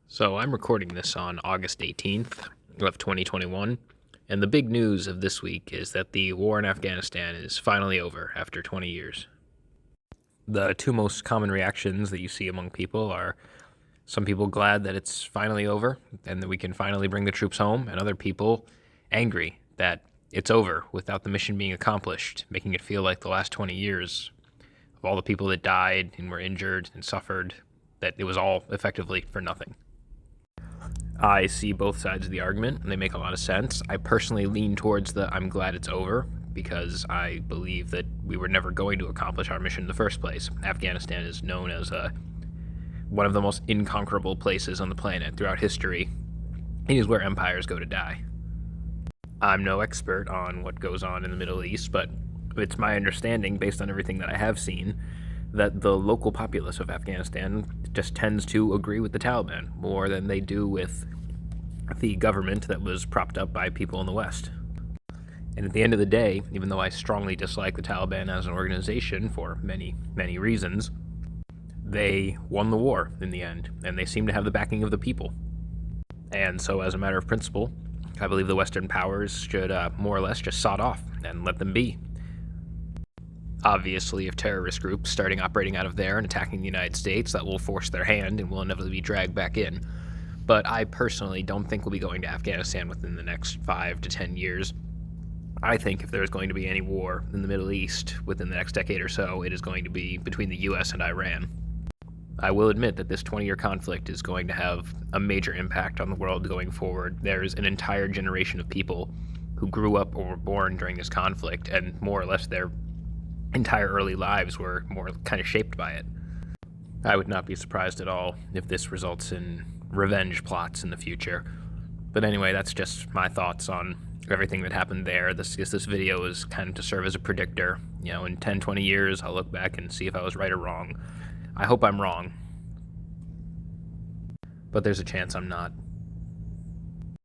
So I'm recording this on August 18th of 2021, and the big news of this week is that the war in Afghanistan is finally over after 20 years. The two most common reactions that you see among people are some people glad that it's finally over and that we can finally bring the troops home, and other people angry that it's over without the mission being accomplished, making it feel like the last 20 years of all the people that died and were injured and suffered, that it was all effectively for nothing. I see both sides of the argument, and they make a lot of sense. I personally lean towards the I'm glad it's over because I believe that we were never going to accomplish our mission in the first place. Afghanistan is known as one of the most inconquerable places on the planet throughout history. It is where empires go to die. I'm no expert on what goes on in the Middle East, but it's my understanding, based on everything that I have seen, that the local populace of Afghanistan just tends to agree with the Taliban more than they do with the government that was propped up by people in the West. And at the end of the day, even though I strongly dislike the Taliban as an organization for many, many reasons, they won the war in the end, and they seem to have the backing of the people. And so, as a matter of principle, I believe the Western powers should more or less just sod off and let them be. Obviously, if terrorist groups starting operating out of there and attacking the United States, that will force their hand and will inevitably be dragged back in. But I personally don't think we'll be going to Afghanistan within the next 5 to 10 years. I think if there's going to be any war in the Middle East within the next decade or so, it is going to be between the US and Iran. I will admit that this 20-year conflict is going to have a major impact on the world going forward. There's an entire generation of people who grew up or were born during this conflict, and more or less their entire early lives were more kind of shaped by it. I would not be surprised at all if this results in revenge plots in the future. But anyway, that's just my thoughts on everything that happened there. This video is kind of to serve as a predictor. You know, in 10, 20 years, I'll look back and see if I was right or wrong. I hope I'm wrong, but there's a chance I'm not.